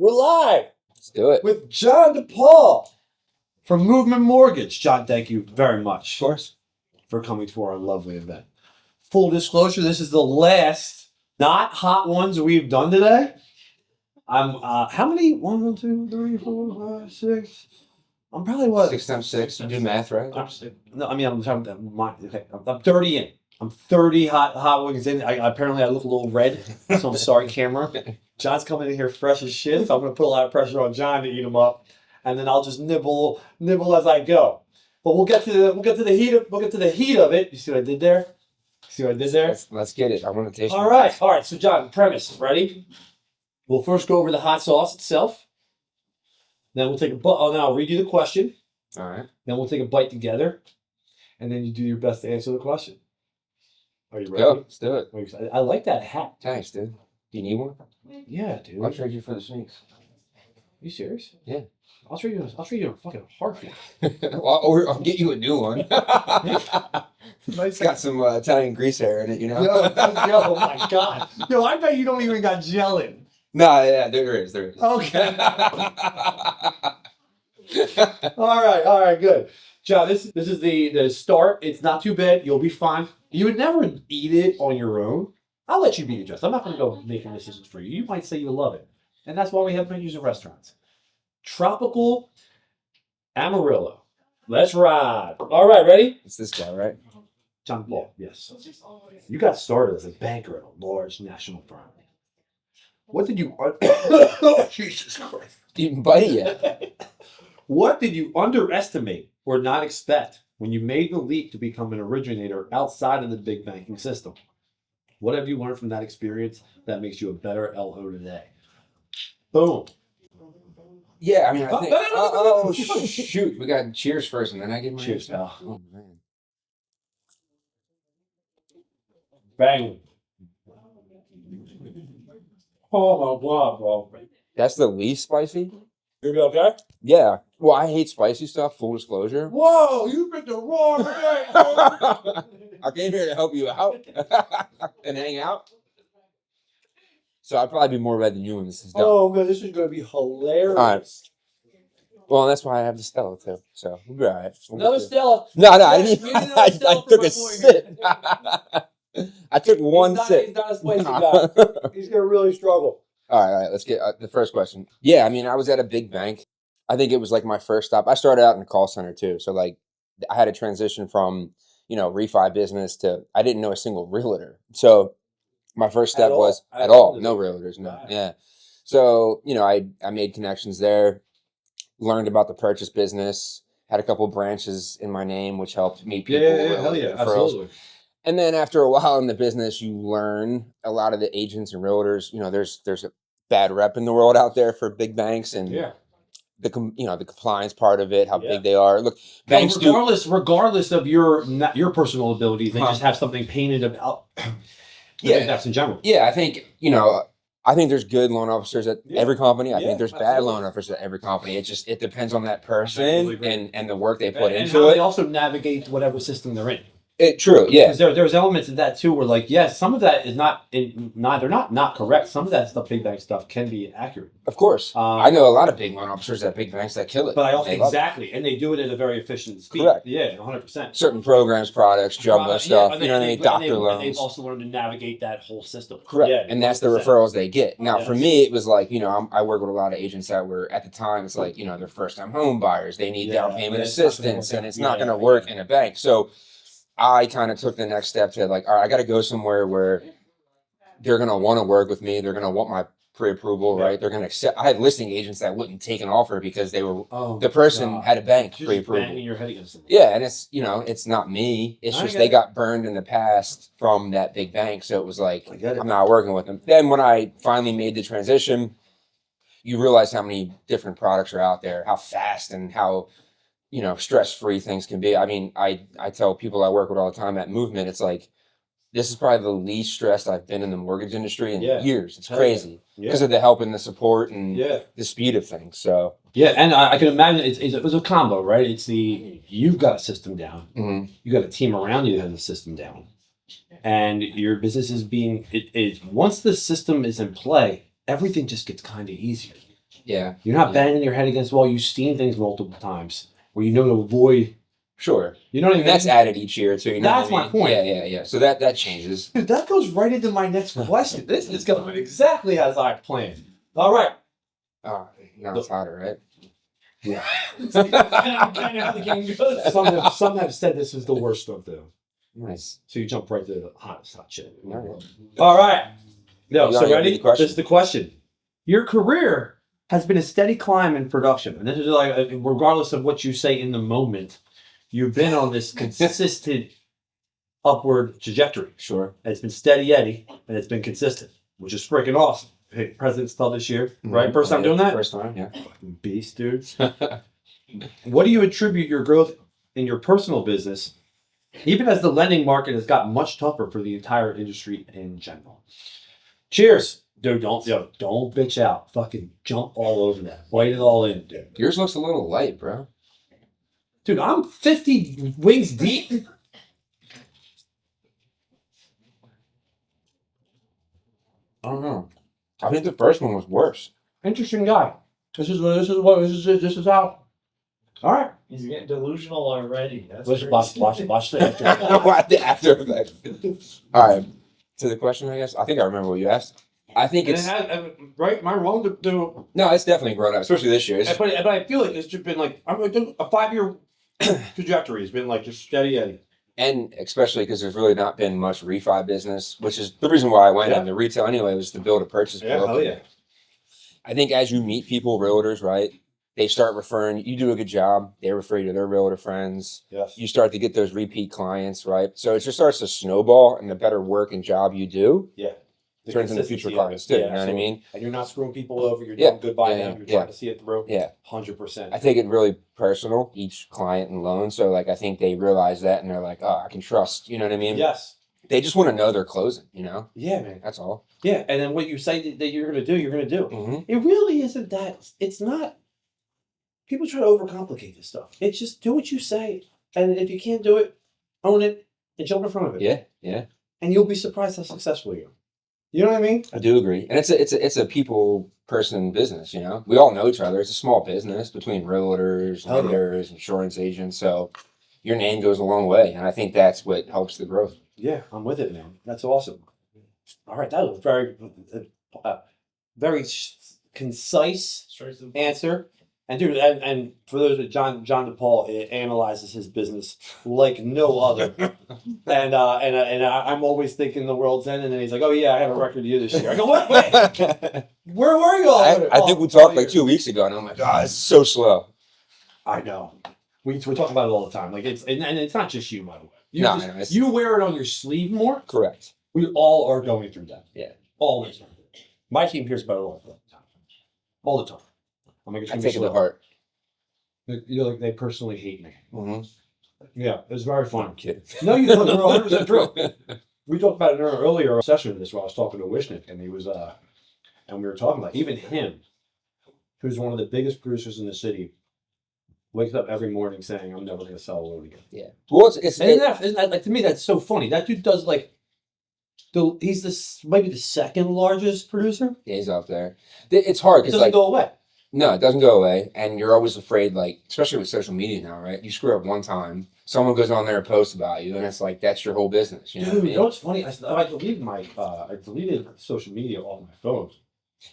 We're live Let's do it. with John DePaul from Movement Mortgage. John, thank you very much. Of course. For coming to our lovely event. Full disclosure, this is the last not hot ones we've done today. I'm how many? 1, 2, 3, 4, 5, 6. I'm probably what? 6 times 6. You do math, right? No, I mean I'm 30 in. I'm 30 hot wings in. Apparently I look a little red, so I'm sorry, camera. John's coming in here fresh as shit, so I'm gonna put a lot of pressure on John to eat them up, and then I'll just nibble as I go. But we'll get to the heat of it. You see what I did there? Let's get it. I want to taste it. All right. So John, premise, ready? We'll first go over the hot sauce itself. Then we'll take a bite. Oh, now I'll read you the question. All right. Then we'll take a bite together, and then you do your best to answer the question. Are you ready? Go. Let's do it. I like that hat. Thanks, dude. Do you need one? Yeah, dude. I'll trade you for the sneaks. You serious? Yeah. I'll trade you a fucking heartbeat. Or I'll get you a new one. It's got some Italian grease hair in it, you know? Oh my God. Yo, I bet you don't even got gel in. No, yeah, there is. Okay. All right, good. John, this is the start. It's not too bad. You'll be fine. You would never eat it on your own. I'll let you be the judge. I'm not going to go making decisions for you. You might say you love it. And that's why we have menus in restaurants. Tropical Amarillo. Let's ride. All right, ready? It's this guy, right? John DePaul, yes. You got started as a banker at a large national firm. What did you... Jesus Christ. You didn't bite it yet. What did you underestimate or not expect when you made the leap to become an originator outside of the big banking system? What have you learned from that experience that makes you a better LO today? Boom. Yeah, I mean, I think... Oh, shoot. We got cheers first, and then I get my... Cheers, pal. Oh, man. Bang. Oh, my God, bro. That's the least spicy? You be okay? Yeah. Well, I hate spicy stuff, full disclosure. Whoa, you picked the wrong thing. I came here to help you out and hang out. So I'd probably be more red than you when this is done. Oh, man, this is going to be hilarious. All right. Well, that's why I have the Stella, too. So we'll be all right. Another Stella. No, I didn't even... I took a sip. I took one sip. He's not a spicy guy. He's going to really struggle. All right. Let's get the first question. Yeah, I mean, I was at a big bank. I think it was like my first stop. I started out in the call center, too. So, like, I had a transition from, refi business to... I didn't know a single realtor. So... My first step was at all. No realtors, no. Yeah. So, I made connections there, learned about the purchase business, had a couple of branches in my name, which helped meet people. Yeah, hell yeah, absolutely. And then after a while in the business, you learn a lot of the agents and realtors, there's a bad rep in the world out there for big banks and the compliance part of it, how big they are. Look, banks regardless of your personal abilities, they just have something painted about. Yeah, that's in general. Yeah, I think there's good loan officers at every company. I think there's bad loan officers at every company. It depends on that person and the work they put into it. They also navigate whatever system they're in. True, yeah. Because there's elements of that too where some of that is they're not correct. Some of that stuff, big bank stuff, can be accurate. Of course. I know a lot of big loan officers at big banks that kill it. But I also and they do it at a very efficient speed. Correct. Yeah, 100%. Certain programs, products, jumbo stuff, doctor loans. They've also learned to navigate that whole system. Correct. Yeah, and that's the referrals they get. Now, for me, it was like, I work with a lot of agents that were, at the time, it's like, they're first-time home buyers. They need down payment assistance, and it's not going to work in a bank. So I kind of took the next step to like, all right, I got to go somewhere where they're going to want to work with me. They're going to want my pre-approval, right? They're going to accept. I had listing agents that wouldn't take an offer because they were, the person had a bank pre-approval. Banging your head against them. Yeah. And it's, it's not me. It's just they got burned in the past from that big bank. So it was like, I'm not working with them. Then when I finally made the transition, you realize how many different products are out there, how fast and how, stress-free things can be. I mean, I tell people I work with all the time at Movement, it's like, this is probably the least stressed I've been in the mortgage industry in years. It's crazy because of the help and the support and the speed of things. So and I can imagine it was a combo, right? It's you've got a system down, you got a team around you that has a system down, and your business is once the system is in play, everything just gets kind of easier. Yeah. You're not banging your head against the wall. You've seen things multiple times where you know to avoid. Sure. You know what I mean? And that's added each year too. You know That's what I my mean? point. Yeah. So that changes. Dude, that goes right into my next question. This is going exactly as I planned. All right. Oh, now it's hotter, right? Yeah. Some have said this is the worst of them. Nice. So you jump right to the hottest hot shit. All All right. No, You so wanna ready? read the question? This is the question. Your career has been a steady climb in production. And this is like, regardless of what you say in the moment, you've been on this consistent upward trajectory. Sure. And it's been steady Eddie, and it's been consistent, which is freaking awesome. Hey, President's Club this year, right? First time doing that? First time, yeah. Fucking beast, dude. What do you attribute your growth in your personal business, even as the lending market has gotten much tougher for the entire industry in general? Cheers. Dude, don't bitch out. Fucking jump all over that. Bite it all in, dude. Yours looks a little light, bro. Dude, I'm 50 wings deep. I don't know. I think the first one was worse. Interesting guy. This is how. All right. He's getting delusional already. That's Watch the after. What the after effect? All right. To the question, I guess. I think I remember what you asked. I think it's Right? Am I wrong to do? no. It's definitely grown up, especially this year. But I feel like it's just been like a 5-year trajectory. It's been like just steady Eddie. And especially because there's really not been much refi business, which is the reason why I went Yeah. into retail anyway, was to build a purchase book. Hell yeah. I think as you meet people, realtors, right, they start referring, you do a good job, they refer you to their realtor friends. Yes. You start to get those repeat clients, right? So it just starts to snowball, and the better work and job you do Yeah. turns into future clients too. You know what I mean? And you're not screwing people over. You're Yeah. doing good by Yeah, them. yeah, You're yeah. trying to see it through. Yeah. 100%. I take it really personal, each client and loan. So like I think they realize that and they're like, oh, I can trust. You know what I mean? Yes. They just want to know they're closing, you know? Yeah, man. That's all. Yeah. And then what you say that you're going to do, you're going to do. Mm-hmm. It really isn't that. It's not. People try to overcomplicate this stuff. It's just do what you say. And if you can't do it, own it and jump in front of it. Yeah. And you'll be surprised how successful you are. You know what I mean? I do agree. And it's a people person business, you know? We all know each other. It's a small business between realtors, Oh, yeah. lenders, insurance agents. So your name goes a long way. And I think that's what helps the growth. Yeah, I'm with it, man. That's awesome. All right, that was very concise Straight to the point. answer. And dude, and for those that John DePaul analyzes his business like no other. and I'm always thinking the world's end, and then he's like, "Oh yeah, I have a record year this year." I go, "Wait, where were you all?" I think we talked like 2 weeks ago, and I'm like, oh, it's so slow. I know. We talk about it all the time. Like and it's not just you, by the way. You No, just- I know, it's- you wear it on your sleeve more. Correct. We all are going through that. Yeah. All the time. My team hears about it all the time. All the time. I'm like, I take it to heart. You know, like they personally hate me. Mm-hmm. Yeah, it was very fun. Kidding. No, you don't. You're 100% true. We talked about it in an earlier session of this while I was talking to Wishnick, and he was, and we were talking about even him, who's one of the biggest producers in the city, wakes up every morning saying, "I'm never going to sell a loan again." Yeah. Well, Isn't that like to me? That's so funny. That dude does like, he's this maybe the second largest producer. yeah, he's up there. It's hard It because doesn't like go away. no, it doesn't go away, and you're always afraid, like especially with social media now, right? You screw up one time, someone goes on there and posts about you, and it's like that's your whole business. You know Dude, what I you mean? know what's funny? I deleted social media off my phone.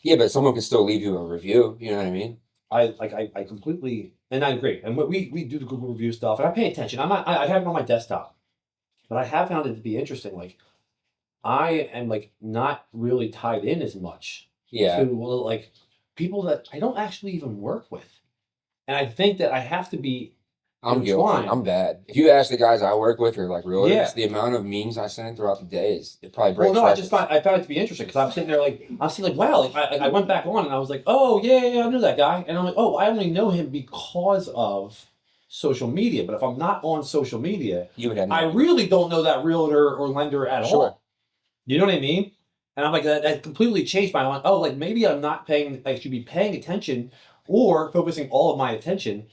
Yeah, but someone can still leave you a review. You know what I mean? I completely, and I agree. And we do the Google review stuff, and I pay attention. I have it on my desktop, but I have found it to be interesting. Like, I am like not really tied in as much Yeah. to like people that I don't actually even work with, and I think that I have to be. I'm It's guilty. fine. I'm bad. If you ask the guys I work with or like realtors, Yeah. the amount of memes I send throughout the day it probably Well, breaks. no, I records. found it to be interesting because I'm sitting there like I'm seeing like wow, like I went back on and I was like, oh yeah, I knew that guy, and I'm like, oh, I only know him because of social media. But if I'm not on social media, You would have. I really don't know that realtor or lender at Sure. all. You know what I mean? And I'm like, that completely changed my mind. Oh, like maybe I'm not paying, I should be paying attention or focusing all of my attention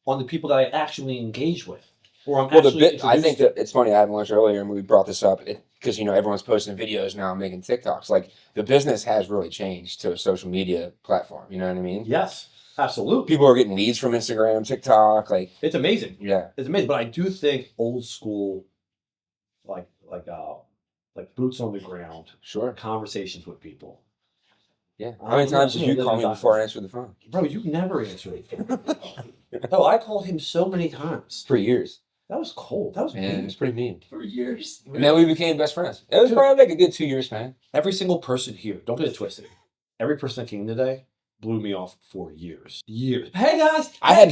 on the people that I actually engage with. or I'm Well, actually I think introduced that it's funny. I had lunch earlier and we brought this up because everyone's posting videos now, making TikToks. Like the business has really changed to a social media platform. You know what I mean? Yes, absolutely. People are getting leads from Instagram, TikTok. Like It's amazing. yeah, It's amazing. But I do think old school, like boots on the ground, sure. conversations with people. Yeah. How many times did you call me before I answered the phone? Bro, you never answer it. Oh, I called him so many times. For years. That was cold. That was Man, it mean. was pretty mean. For years. And then we became best friends. It was probably like a good 2 years, man. Every single person here, don't get it twisted. Every person that came today blew me off for years. Years. Hey guys, I had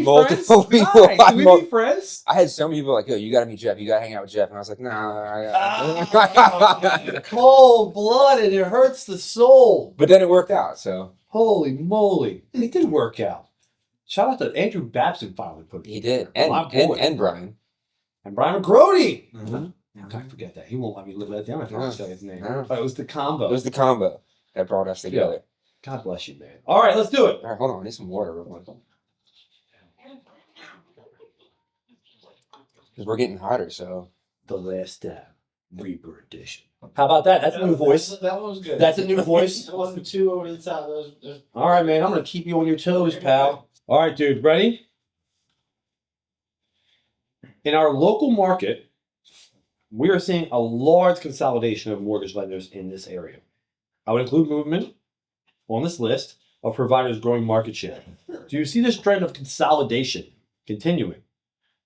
multiple people. Can we be friends? I had so many people like, yo, you gotta meet Jeff. You gotta hang out with Jeff. And I was like, nah. Cold blooded. It hurts the soul. But then it worked out. So Holy moly. And it did work out. Shout out to Andrew Babson finally put it. he did. My boy. And Brian. And Brian McGrody. Mm-hmm. I forget that. He won't let me live that down. I forgot to say his name. No. But it was the combo. It was the combo that brought us together. God bless you, man. All right, let's do it. All right, hold on. I need some water real quick. Because we're getting hotter, so. The Last Step, Reaper Edition. How about that? That's a new voice. That one was good. That's a new voice. That wasn't too over the top. That was, All right, man. I'm going to keep you on your toes, pal. All right, dude. Ready? In our local market, we are seeing a large consolidation of mortgage lenders in this area. I would include Movement on this list of providers growing market share. Do you see this trend of consolidation continuing?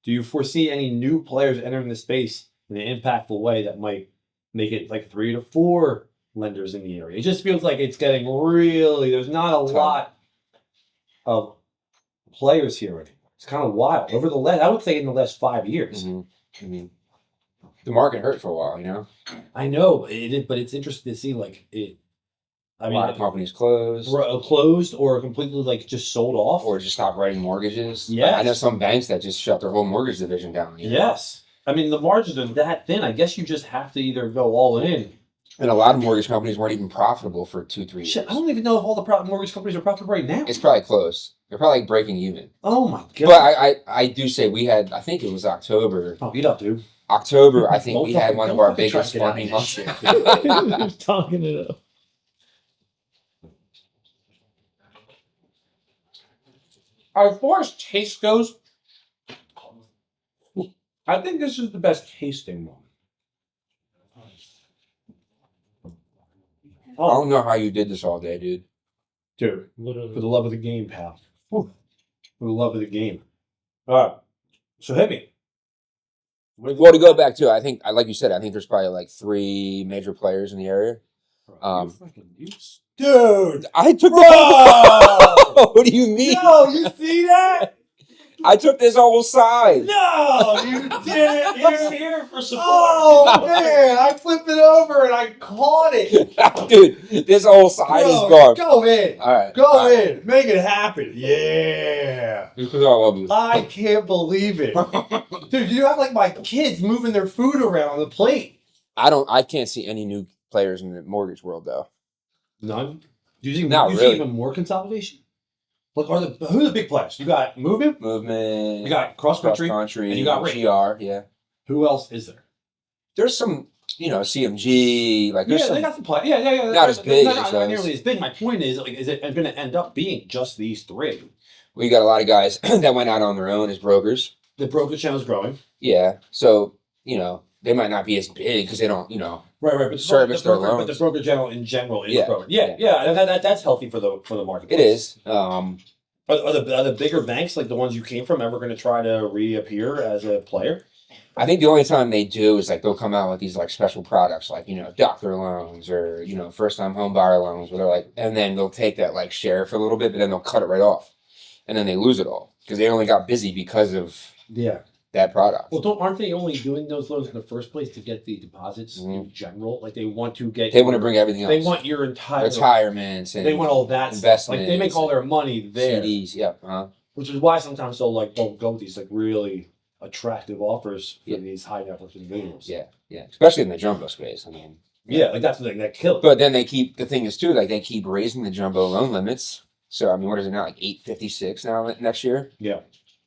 Do you foresee any new players entering the space in an impactful way that might make it like 3 to 4 lenders in the area? It just feels like it's getting really, there's not a lot of players here anymore. It's kind of wild. Over the last, I would say in the last 5 years. Mm-hmm. I mean, the market hurt for a while, you know? I know, but it's interesting to see like it. I mean, a lot of companies closed. Closed or completely like just sold off. Or just stopped writing mortgages. Yes. I know some banks that just shut their whole mortgage division down. You know? Yes. I mean, the margins are that thin. I guess you just have to either go all in. And a lot of mortgage companies weren't even profitable for 2-3 years. Shit, I don't even know if all the mortgage companies are profitable right now. It's probably close. They're probably like breaking even. Oh my god. But I do say we had, I think it was October. Oh, eat up, dude. October, I think Don't we had fucking- one don't of our fucking try to biggest get out of funding this months. shit. talking it up. As far as taste goes, I think this is the best tasting one. I don't know how you did this all day, dude. Dude, for Literally. the love of the game, pal. For the love of the game. All right. So hit me. Well, to go back to, I think, like you said, I think there's probably like 3 major players in the area. Dude. I took Bro! What do you mean? No, you see that? I took this whole side. No, you didn't. He's here for support. Oh, man. I flipped it over and I caught it. Dude, this whole side is Bro, gone. go in. All right. Go in. Make it happen. Yeah. Just because I love you. I can't believe it. Dude, you have like my kids moving their food around on the plate. I can't see any new players in the mortgage world, though. None? Do you think Not you really. see even more consolidation? Look, who are the big players? You got Movement, Movement. you got Cross Country, and you got Rick. GR, yeah. Who else is there? There's some, CMG, like there's Yeah, some. they got some play. Yeah. Not as big Not as those. nearly as big. My point is, like, is it going to end up being just these 3? We got a lot of guys that went out on their own as brokers. The brokerage channel is growing. Yeah, so they might not be as big because they don't, Right. But service their But the loans. brokerage channel in general is Yeah, growing. Yeah. That's healthy for the market. It is. Are the bigger banks, like the ones you came from, ever going to try to reappear as a player? I think the only time they do is like they'll come out with these like special products, like doctor loans or first time home buyer loans, where they're like, and then they'll take that like share for a little bit, but then they'll cut it right off, and then they lose it all because they only got busy because of that product. Well, aren't they only doing those loans in the first place to get the deposits in general? Like they want to get. They want to bring everything else. They want your entire retirements and They want all that stuff. investments. Like they make all their money there, CDs. Yep. which is why sometimes they'll like don't go with these like really attractive offers for Yeah. these high net worth individuals. Yeah. Especially in the jumbo space. I mean. Yeah, like that's the thing that kills. But then the thing is too, like they keep raising the jumbo loan limits. So I mean, what is it now? Like 856 now next year. Yeah.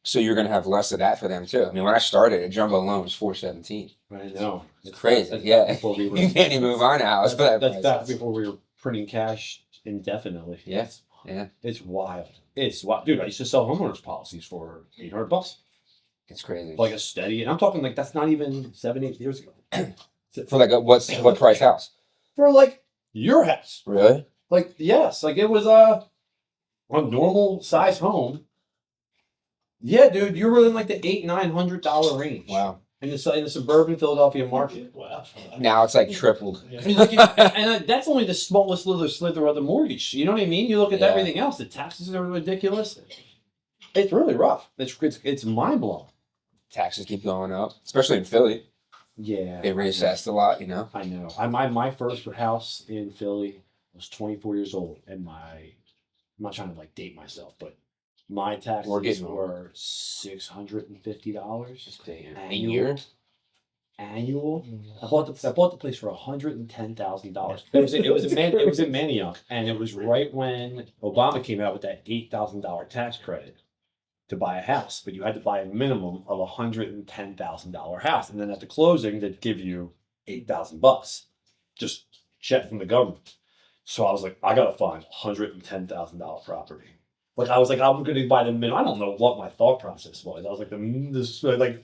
So you're gonna have less of that for them too. I mean, when I started, a jumbo loan was $417. I know. It's crazy. That's Yeah, before we were, you can't even move on a house for that that's price. back before we were printing cash indefinitely. Yes. Yeah. It's wild. It's wild. Dude, I used to sell homeowners policies for $800. It's crazy. Like a steady, and I'm talking like that's not even 7-8 years ago. For like what price house? For like your house. Really? Like, yes, like it was a normal size home. Yeah, dude, you were in like the $800-900 range. Wow. In the suburban Philadelphia market. Wow. Now it's like tripled. Yeah. I mean, like, and that's only the smallest little slither of the mortgage. You know what I mean? You look at Yeah. everything else. The taxes are ridiculous. It's really rough. It's mind blowing. Taxes keep going up, especially in Philly. Yeah, They reassessed a lot, you know. I know. My first house in Philly was 24 years old, and I'm not trying to like date myself, but my taxes We're getting were $650 A year. annual. I bought the place for $110,000. It was in Manayunk, and it was right when Obama came out with that $8,000 tax credit to buy a house, but you had to buy a minimum of $110,000 house, and then at the closing they'd give you $8,000, just check from the government. So I was like, I gotta find $110,000 property. Like I was like, I'm gonna buy the minimum. I don't know what my thought process was. I was like, the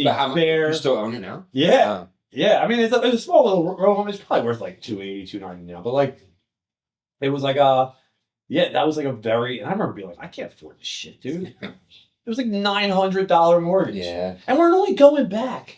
But how much? fair. You still own it now? Yeah. Oh. Yeah, I mean, it's a small little row home. It's probably worth like $280-290 now. But like, it was like yeah, that was like a very. And I remember being like, I can't afford this shit, dude. It was like $900 mortgage. Yeah. And we're only going back.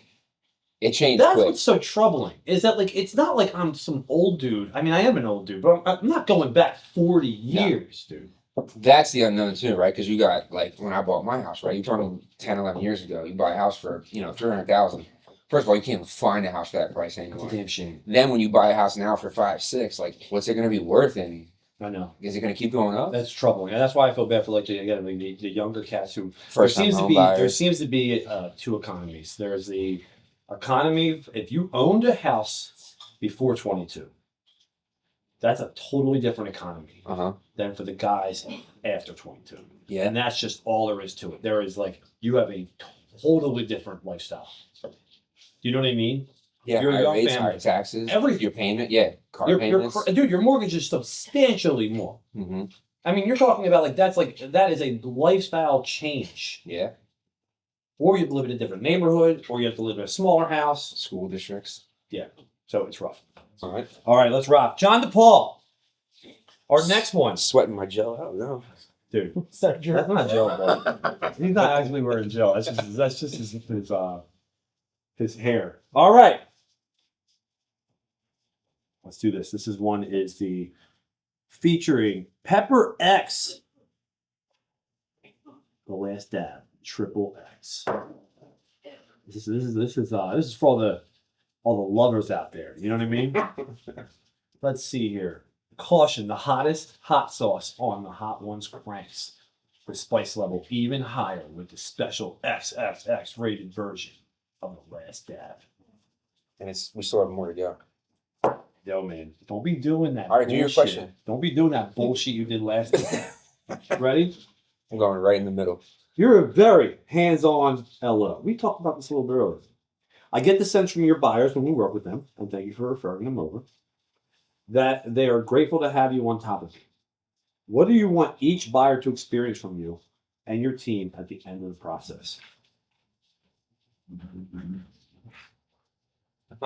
It changed That's quick. what's so troubling. Is that like it's not like I'm some old dude. I mean, I am an old dude, but I'm not going back 40 years, dude. That's the unknown too, right? Because you got like when I bought my house, right? You're talking 10, 11 years ago. You buy a house for $300,000. First of all, you can't even find a house for that price anymore. Damn shame. Then when you buy a house now for 5, 6, like what's it going to be worth? And I know. is it going to keep going up? That's troubling. And that's why I feel bad for like the younger cats who First time home there buyers. seems to be two economies. There's the economy if you owned a house before 22. That's a totally different economy than for the guys after 22. Yeah. And that's just all there is to it. There is like you have a totally different lifestyle. You know what I mean? Yeah. You're a Higher young rates, family. higher taxes. Everything. Your payment. Yeah. Car payments. Dude, your mortgage is substantially more. Mm-hmm. I mean, you're talking about like that is a lifestyle change. Yeah. Or you have to live in a different neighborhood, or you have to live in a smaller house. School districts. Yeah. So it's rough. All right. All right, let's rock. John DePaul. Our next one. Sweating my gel out now. Dude. That's not gel, bro. He's not actually wearing gel. That's just his hair. All right. Let's do this. This is the featuring Pepper X. The Last Dab. Triple X. This is for all the lovers out there. You know what I mean? Let's see here. Caution: the hottest hot sauce on the Hot Ones cranks. The spice level even higher with the special XXX rated version of The Last Dab. And we still have more to go. Yo, man, don't be doing that. All right, do your bullshit. question. Don't be doing that bullshit you did last time. Ready? I'm going right in the middle. You're a very hands-on LO. We talked about this a little bit earlier. I get the sense from your buyers when we work with them, and thank you for referring them over, that they are grateful to have you on top of it. What do you want each buyer to experience from you and your team at the end of the process?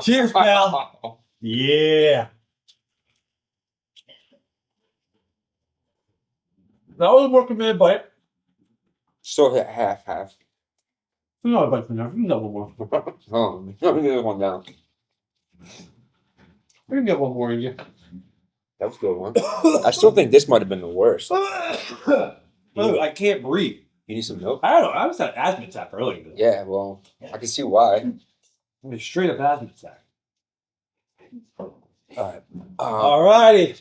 Cheers, pal. Yeah. That was more committed bite. Still hit half. Another bite from there. Another one more. Oh, let me get this one down. We can get one more in you. That was a good one. I still think this might have been the worst. Oh, I can't breathe. You need some milk? I don't know. I was had an asthma attack earlier. Yeah, well, I can see why. I mean, straight up asthma attack. All right. All righty.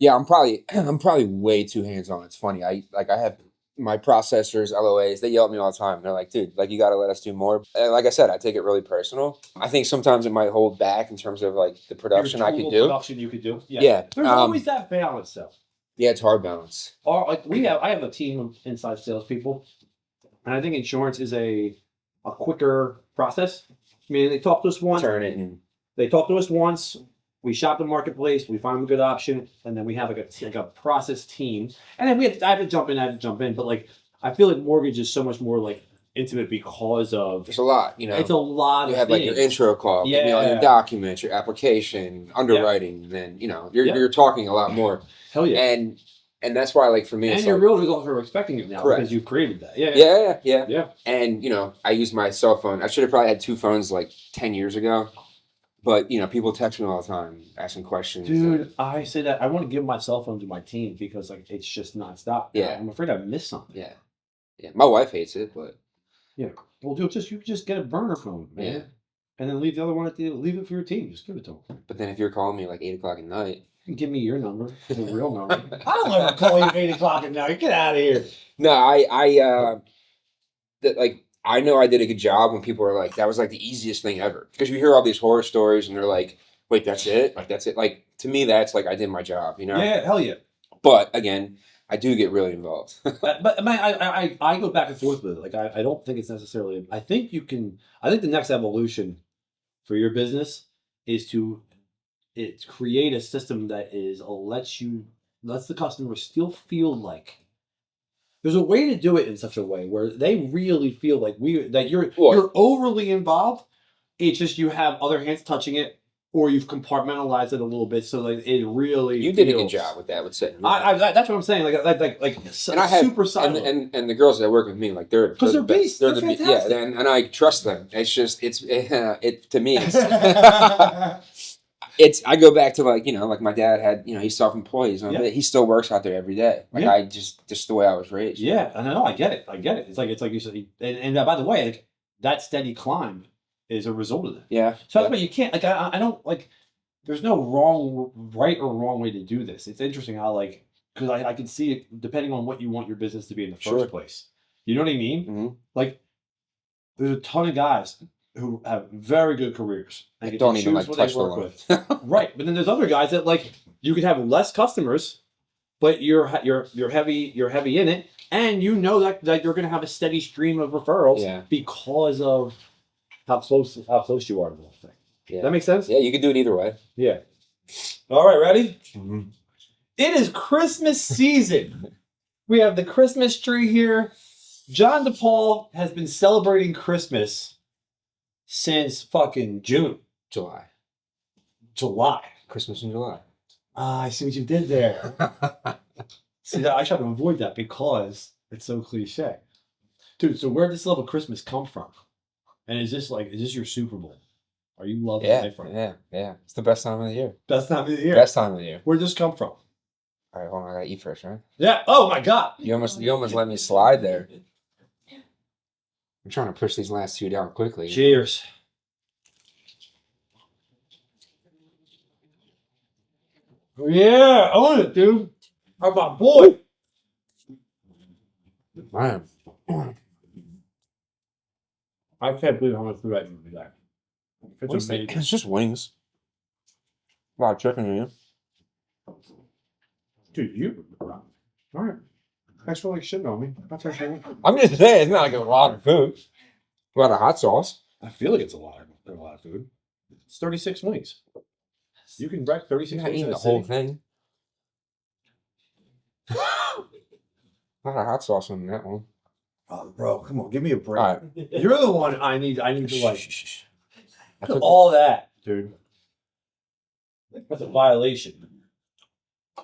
Yeah, I'm probably way too hands-on. It's funny. I have my processors, LOAs, they yell at me all the time. They're like, dude, like you got to let us do more. And like I said, I take it really personal. I think sometimes it might hold back in terms of like the production I could do. Production you could do. Yeah. There's always that balance though. Yeah, it's hard balance. I have a team of inside salespeople, and I think insurance is a quicker process. I mean, they talk to us once. Turn it and They talk to us once. We shop the marketplace. We find a good option, and then we have like a process team. And then I have to jump in. I have to jump in. But like, I feel like mortgage is so much more like intimate because of there's a lot, you know. it's a lot. You of have like your things. intro call, you know, your documents, your application, underwriting, and then you know you're talking a lot more. Hell yeah. And that's why, like, for me, and it's your like, realtors also are expecting it now correct. because you've created that. Yeah. And you know, I use my cell phone. I should have probably had 2 phones like 10 years ago. But you know, people text me all the time, asking questions. Dude, I say that I want to give my cell phone to my team because like it's just nonstop. Yeah. I'm afraid I missed something. Yeah. My wife hates it, but yeah. Well, dude, you can just get a burner phone, man. Yeah. And then leave the other one leave it for your team. Just give it to them. then if you're calling me like 8 o'clock at night, You can give me your number, the real number. I don't ever call you at 8 o'clock at night. Get out of here. no, I know I did a good job when people are like, that was like the easiest thing ever. Because you hear all these horror stories and they're like, wait, that's it? Like, that's it? Like, to me, that's like, I did my job, you know? Yeah, hell yeah. But again, I do get really involved. But man, I go back and forth with it. Like, I don't think it's necessarily, I think the next evolution for your business is to create a system that lets the customer still feel like, there's a way to do it in such a way where they really feel like you're overly involved. It's just you have other hands touching it, or you've compartmentalized it a little bit so that it really. You did a good job with that. With setting. That's what I'm saying. And I have super silent. And the girls that work with me, like they're beasts. They're fantastic. Yeah, and I trust them. It's just it to me. I go back to like, you know, like my dad had, you know, he's self-employed. He still works out there every day. Like I just the way I was raised. Yeah, I know. I get it. It's like you said. And by the way, like that steady climb is a result of that. Yeah. So that's why you can't I don't like. There's no right or wrong way to do this. It's interesting how because I can see it depending on what you want your business to be in the first place. You know what I mean? Mm-hmm. Like there's a ton of guys who have very good careers and don't even like touch the line. Right, but then there's other guys that like you could have less customers, but you're heavy in it, and you know that you're going to have a steady stream of referrals because of how close you are to the whole thing. Yeah. That makes sense? Yeah, you can do it either way. Yeah. All right, ready? Mm-hmm. It is Christmas season. We have the Christmas tree here. John DePaul has been celebrating Christmas since fucking July. Christmas in July. I see what you did there. See, I try to avoid that because it's so cliche. Dude, so where did this love of Christmas come from? And is this your Super Bowl? Are you loving life right now? Yeah. It's the best time of the year. Best time of the year. Best time of the year. Where'd this come from? All right, hold on. I gotta eat first, right? Yeah. Oh my God. You almost let me slide there. I'm trying to push these last 2 down quickly. Cheers. Yeah, own it, dude. How about boy? Man. I can't believe how much food I can do that. It's amazing. It's just wings. A lot of chicken in you. Dude, all right. Thanks for shitting on me. I'm just saying, it's not like a lot of food. A lot of hot sauce. I feel like it's a lot of food. It's 36 wings. You can wreck 36 You're not wings eating in the a whole sitting. thing. A lot of hot sauce on that one. Oh, bro, come on, give me a break. All right. You're the one I need to like. Shh. All that, dude. That's a violation.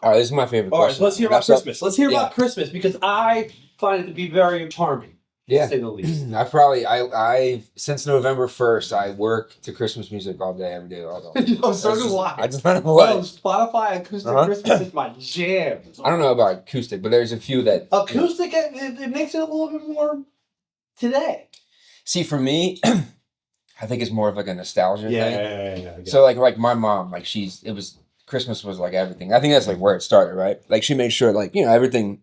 All right, this is my favorite All right, question. so let's hear about Christmas. Let's hear about Christmas because I find it to be very charming. Yeah. To say the least. I since November 1st, I work to Christmas music all day, every day, all day. So do I. I just don't know what. Spotify acoustic Christmas is my jam. I don't know about acoustic, but there's a few that. Acoustic, it makes it a little bit more today. See, for me, I think it's more of like a nostalgia thing. Yeah. So like my mom, Christmas was like everything. I think that's like where it started, right? Like she made sure everything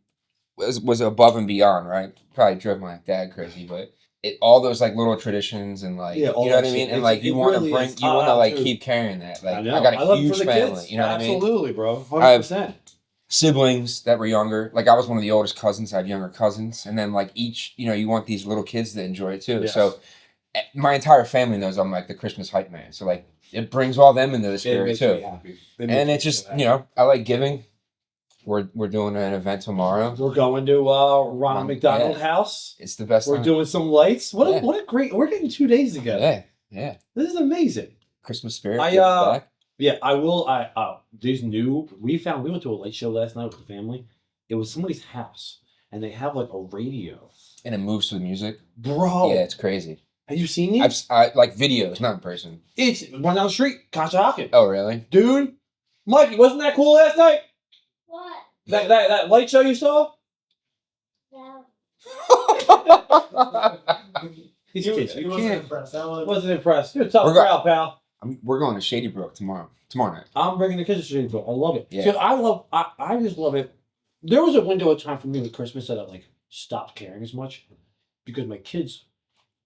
was above and beyond, right? Probably drove my dad crazy, but all those like little traditions and you know what I mean? And you want to keep carrying that. Like I got a huge family, you know what I mean? Absolutely, bro. 100%. siblings that were younger. Like I was one of the oldest cousins. I had younger cousins, and then like each, you want these little kids to enjoy it too. Yes. So my entire family knows I'm like the Christmas hype man. So like it brings all them into the It spirit makes too. me happy. And it's just, I like giving. We're doing an event tomorrow. We're going to Ronald McDonald House. It's the best. We're doing some lights. What a great. We're getting 2 days together. Yeah. This is amazing. Christmas spirit. Back. Yeah, I will. These new. We went to a light show last night with the family. It was somebody's house, and they have like a radio, and it moves to the music. Bro, yeah, it's crazy. Have you seen these? I like videos, not in person. It's one down the street, Conshohocken. Oh, really? Dude, Mikey, wasn't that cool last night? What? That light show you saw? No. He's He kidding. You wasn't can't. impressed. Wasn't impressed. You're a tough We're go- crowd, pal. We're going to Shady Brook tomorrow night. I'm bringing the kids to Shady Brook. I love it. Yeah. See, I just love it. There was a window of time for me with Christmas that I like stopped caring as much because my kids,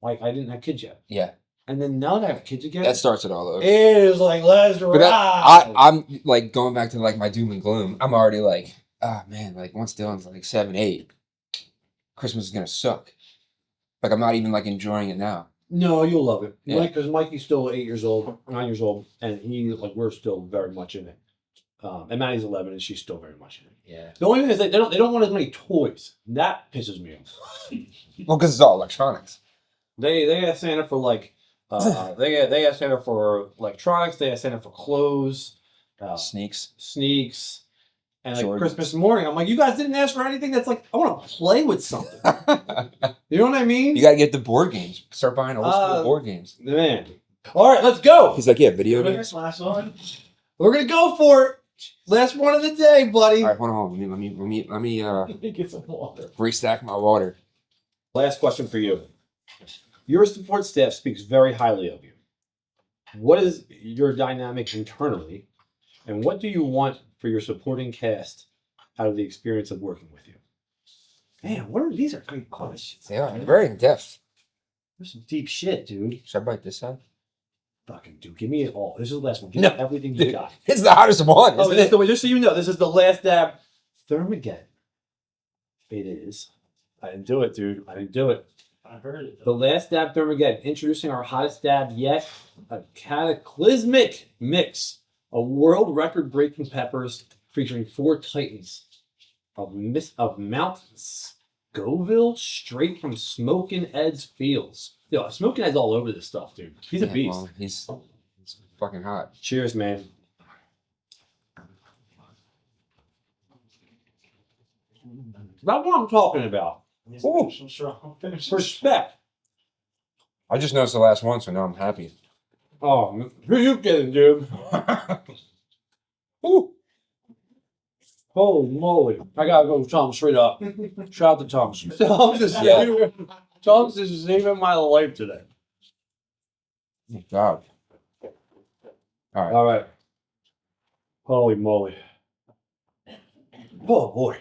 like I didn't have kids yet. Yeah. And then now that I have kids again, That starts it all over. it is like let's But ride. I'm like going back to like my doom and gloom. I'm already like, oh man, like once Dylan's like 7, 8, Christmas is gonna suck. Like I'm not even like enjoying it now. No, you'll love it. Yeah. Because Mikey's still 8 years old, 9 years old, and we're still very much in it. And Maddie's 11, and she's still very much in it. Yeah. The only thing is that they don't want as many toys. That pisses me off. Well, because it's all electronics. They ask Santa for like they ask Santa for electronics. They ask Santa for clothes, Sneaks. and like Jordans. Christmas morning. I'm like, you guys didn't ask for anything. That's like I want to play with something. You know what I mean? You gotta get the board games. Start buying old school board games. Man. All right, let's go. He's like, yeah, video games. Last one. We're gonna go for it. Last one of the day, buddy. All right, hold on. Let me Get some water. restack my water. Last question for you. Your support staff speaks very highly of you. What is your dynamic internally, and what do you want for your supporting cast out of the experience of working with you? Man, these are great questions. They are very in depth. There's some deep shit, dude. Should I bite this side? Fucking dude, give me it all. This is the last one. Give me everything you got. It's the hottest one. Oh, Isn't it? just so you know, this is the last dab. Thermageddon. It is. I didn't do it, dude. I didn't do it. I heard it. The last dab Thermageddon, introducing our hottest dab yet, a cataclysmic mix of world record breaking peppers featuring 4 titans of Mount Scoville straight from Smokin' Ed's fields. Yo, Smokin' Ed's all over this stuff, dude. He's a beast. Well, he's fucking hot. Cheers, man. That's what I'm talking about. Ooh. Some strong finish. Respect. I just noticed the last one, so now I'm happy. Oh, who you kidding, dude? Ooh. Holy moly. I gotta go with Tom straight up. Shout out to Tom. Tom's is saving my life today. God. All right. All right. Holy moly. Oh boy.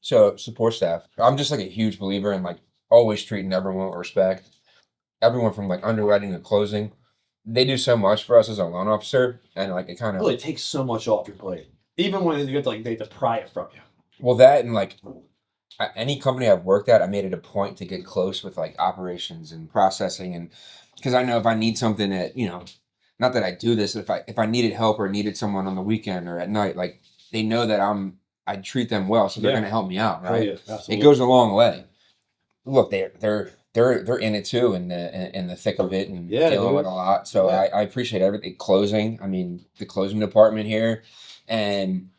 So support staff. I'm just like a huge believer in like always treating everyone with respect. Everyone from like underwriting to closing. They do so much for us as a loan officer, and like it kind of Really takes so much off your plate. Even when you get to, like they pry it from you. well that and like any company I've worked at, I made it a point to get close with like operations and processing, and because I know if I need something that not that I do this, if I needed help or needed someone on the weekend or at night, like they know that I treat them well, so they're Yeah. going to help me out, Oh, right? yeah, absolutely. It goes a long way. Look, they're in it too, in the thick of it, and Yeah, dealing dude. with a lot. So Yeah. I appreciate everything. Closing, I mean, the closing department here, and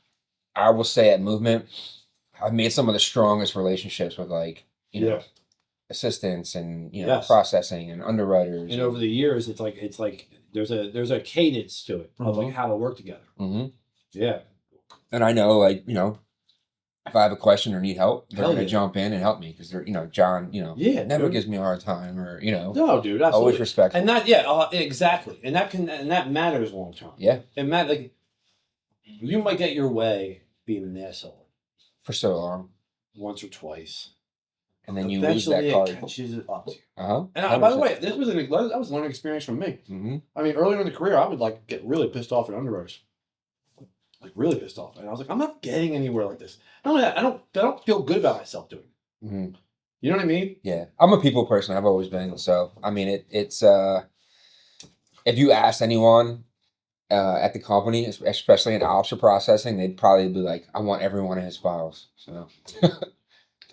I will say at Movement, I've made some of the strongest relationships with like Yeah. assistants and Yes. processing and underwriters. And over the years, it's like there's a cadence to it of like how to work together. hmm Yeah. And I know, like, if I have a question or need help, they're Hell going to yeah. jump in and help me because they're, John, Yeah, never dude. gives me a hard time or, No, dude, absolutely. always respectful. And that, exactly, and that matters long term. Yeah, It like you might get your way being an asshole for so long. once or twice. And then you lose that Eventually, card. it catches it up to you. Uh-huh. And by the way, that was a learning experience for me. Mm-hmm. I mean, earlier in the career, I would like get really pissed off at underwriters. like really pissed off. And I was like, I'm not getting anywhere like this. Not only that, I don't feel good about myself doing it. Mhm. You know what I mean? Yeah, I'm a people person. I've always been. So I mean, it's if you ask anyone at the company, especially in ops or processing, they'd probably be like, I want every one of his files. So it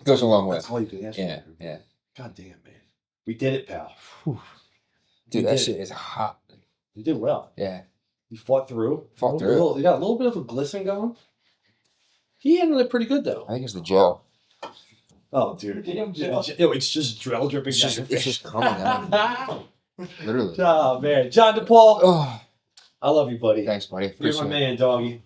goes a long way. That's all you can ask Yeah, for. yeah. God damn, man. We did it, pal. Whew. Dude, We that did shit it. is hot. You did well. Yeah. You fought through. Fought through. You got a little bit of a glisten going. He handled it pretty good, though. I think it's the gel. Oh, dude. Damn, It's just drill dripping It's down just, your it's face. just coming out. Literally. Oh, man. John DePaul, Oh, I love you, buddy. thanks, buddy. You're my Appreciate it. man, doggy.